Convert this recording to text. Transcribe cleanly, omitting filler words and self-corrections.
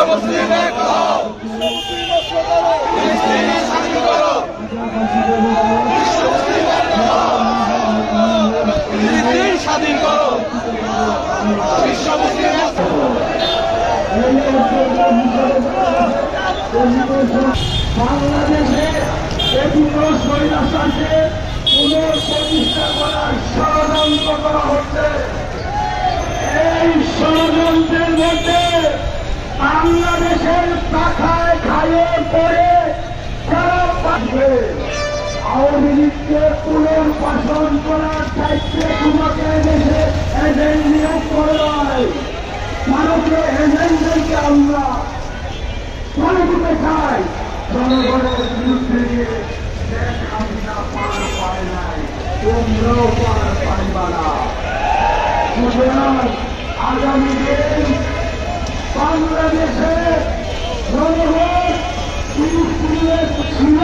মুসলিম এক হও, স্বাধীন করো, স্বাধীন করো, বিশ্ব মুসলিম বাংলাদেশে বিভিন্ন স্বৈরাচারকে পুনঃপ্রতিষ্ঠা করার ষড়যন্ত্র করা হচ্ছে। এই ষড়যন্ত্রের মধ্যে বাংলাদেশের পাখায় খায়ে পড়ে যারা পাচ্ছে আওয়ামী লীগকে পুনর্বাসন করার দায়িত্বে তোমাকে দেশে এজেন্ট নিয়োগ করে নয়, ভারতীয় এজেন্টদেরকে আমরা করে দিতে চাই। জনগণের বিরুদ্ধে গিয়ে শেখ হাসিনা পার পায় নাই, তোমরাও পার পাইবা না। সুতরাং আগামী দিন বাংলাদেশে জনগণ ছিল